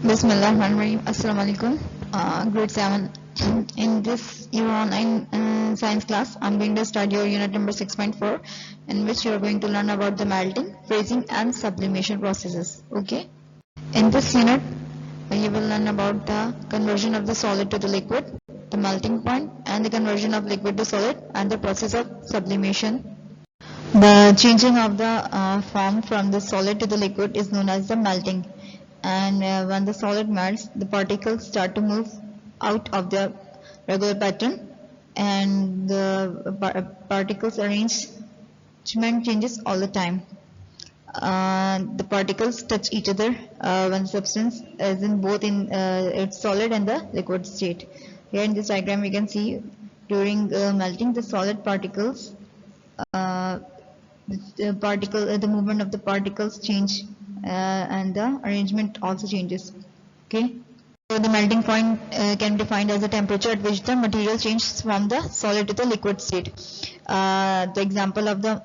Bismillahirrahmanirrahim. Assalamu alaikum. Grade 7. In this your online science class, I'm going to start your unit number 6.4, in which you are going to learn about the melting, freezing, and sublimation processes. Okay. In this unit, you will learn about the conversion of the solid to the liquid, the melting point, and the conversion of liquid to solid, and the process of sublimation. The changing of the form from the solid to the liquid is known as the melting. And when the solid melts, the particles start to move out of the regular pattern, and the particles arrangement changes all the time. The particles touch each other when the substance is in both in its solid and the liquid state. Here in this diagram we can see during melting the solid particles, the movement of the particles change, and the arrangement also changes. Okay. So the melting point can be defined as the temperature at which the material changes from the solid to the liquid state. The example of the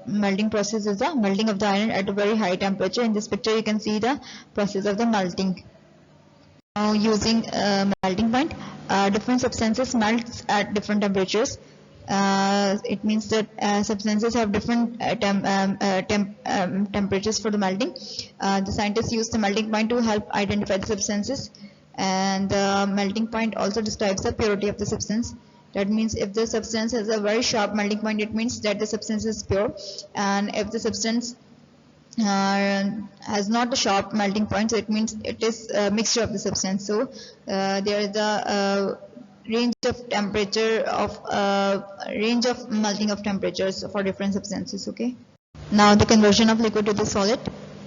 melting process is the melting of the iron at a very high temperature. In this picture you can see the process of the melting. Now using melting point, different substances melt at different temperatures. It means that substances have different temperatures for the melting. The scientists use the melting point to help identify the substances, and the melting point also describes the purity of the substance. That means if the substance has a very sharp melting point, it means that the substance is pure, and if the substance has not a sharp melting point, so it means it is a mixture of the substance. So there is a range of temperature of range of melting of temperatures for different substances. Okay. Now the conversion of liquid to the solid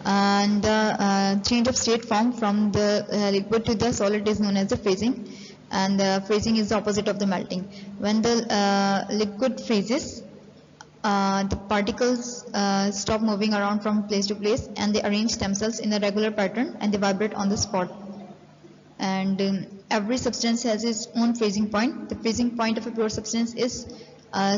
and the change of state form from the liquid to the solid is known as the freezing, and freezing is the opposite of the melting. When the liquid freezes, the particles stop moving around from place to place, and they arrange themselves in a regular pattern, and they vibrate on the spot. And every substance has its own freezing point. The freezing point of a pure substance is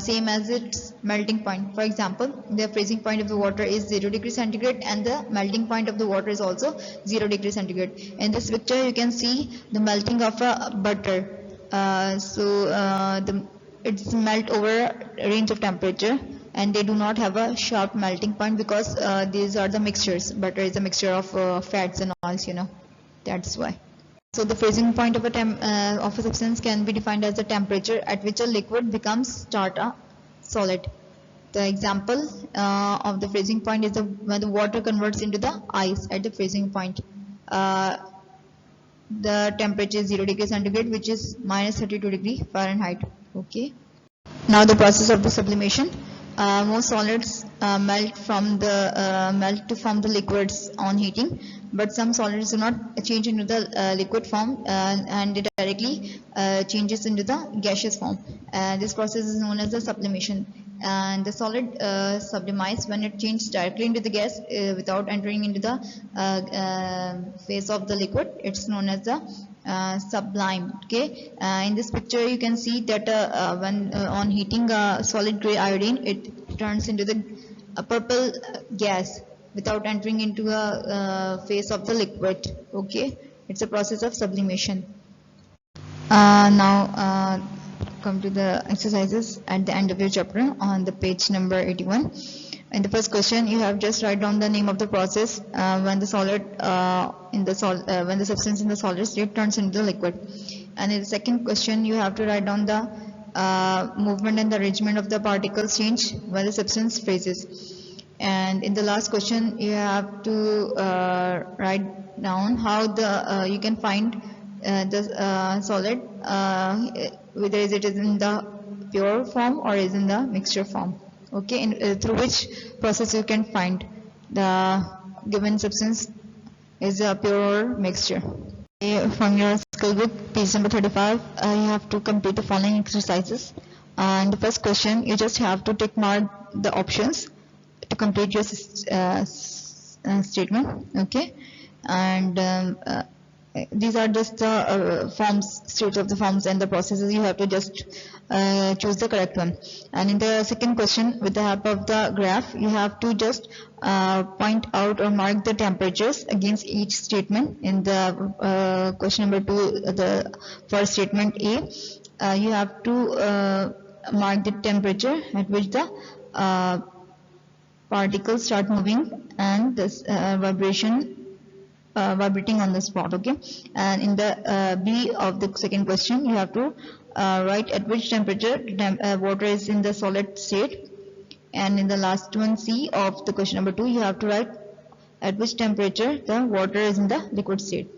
same as its melting point. For example, the freezing point of the water is 0 degrees centigrade, and the melting point of the water is also 0 degrees centigrade. In this picture you can see the melting of a butter. It's melt over a range of temperature, and they do not have a sharp melting point because these are the mixtures. Butter is a mixture of fats and oils, that's why. So the freezing point of a substance can be defined as the temperature at which a liquid becomes a solid. The example of the freezing point is when the water converts into the ice at the freezing point. The temperature is 0 degrees centigrade, which is minus 32 degrees Fahrenheit. Okay. Now the process of the sublimation. Most solids melt to form the liquids on heating, but some solids do not change into the liquid form, and it directly changes into the gaseous form. This process is known as the sublimation. And the solid sublimes when it changes directly into the gas without entering into the phase of the liquid. It's known as the sublime. Okay. In this picture you can see that when on heating solid gray iodine, it turns into the purple gas without entering into a phase of the liquid. Okay. It's a process of sublimation. Now come to the exercises at the end of your chapter on the page number 81. In the first question, you have just write down the name of the process when the substance in the solid state turns into the liquid. And in the second question, you have to write down the movement and the arrangement of the particles change when the substance freezes. And in the last question, you have to write down how you can find the solid, whether it is in the pure form or is in the mixture form. Okay, through which process you can find the given substance is a pure mixture. From your skill book, page number 35, you have to complete the following exercises. In the first question, you just have to tick mark the options to complete your statement. Okay, and these are just the forms, states of the forms and the processes. You have to just choose the correct one. And in the second question, with the help of the graph, you have to just point out or mark the temperatures against each statement. In the question number 2, the for statement A, you have to mark the temperature at which the particles start moving and this vibrating on the spot. Okay, and in the B of the second question, you have to write at which temperature water is in the solid state, and in the last one, C of the question number 2, you have to write at which temperature the water is in the liquid state.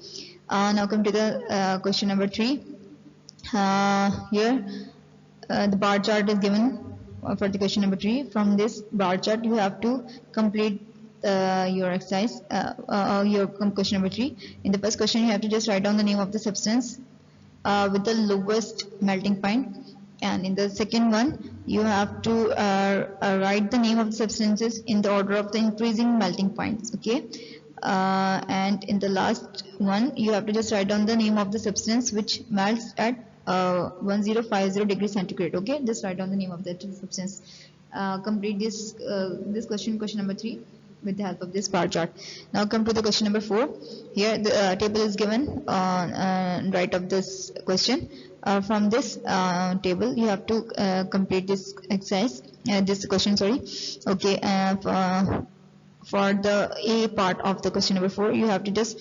Now come to the question number 3. Here the bar chart is given for the question number 3. From this bar chart, you have to complete your exercise, your question number 3. In the first question, you have to just write down the name of the substance with the lowest melting point, and in the second one, you have to write the name of the substances in the order of the increasing melting points. Okay, and in the last one, you have to just write down the name of the substance which melts at 1050 degrees centigrade. Okay, just write down the name of that substance. Complete this question number 3 with the help of this bar chart. Now come to the question number 4. Here the table is given on right of this question. From this table, you have to complete this exercise, this question. Sorry. Okay. For the A part of the question number 4, you have to just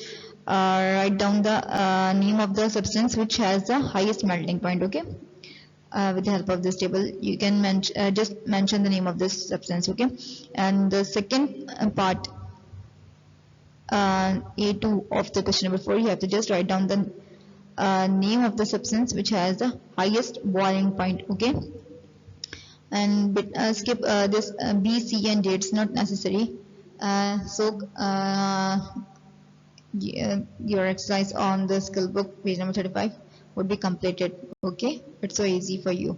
write down the name of the substance which has the highest melting point. Okay, with the help of this table, you can just mention the name of this substance. Okay, and the second part, A2 of the question number 4, you have to just write down the name of the substance which has the highest boiling point. Okay, and skip this B, C and D. It's not necessary. Your exercise on the skill book, page number 35, would be completed. Okay, it's so easy for you.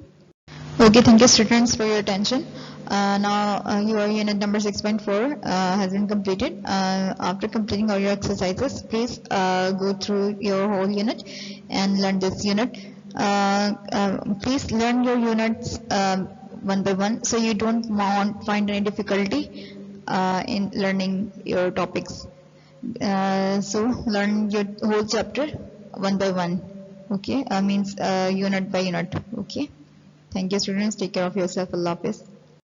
Okay, thank you students for your attention. Now your unit number 6.4 has been completed. After completing all your exercises, please go through your whole unit and learn this unit. Please learn your units one by one, so you don't find any difficulty in learning your topics. So learn your whole chapter one by one. Okay, means unit by unit. Okay, thank you students, take care of yourself. Allah Hafiz.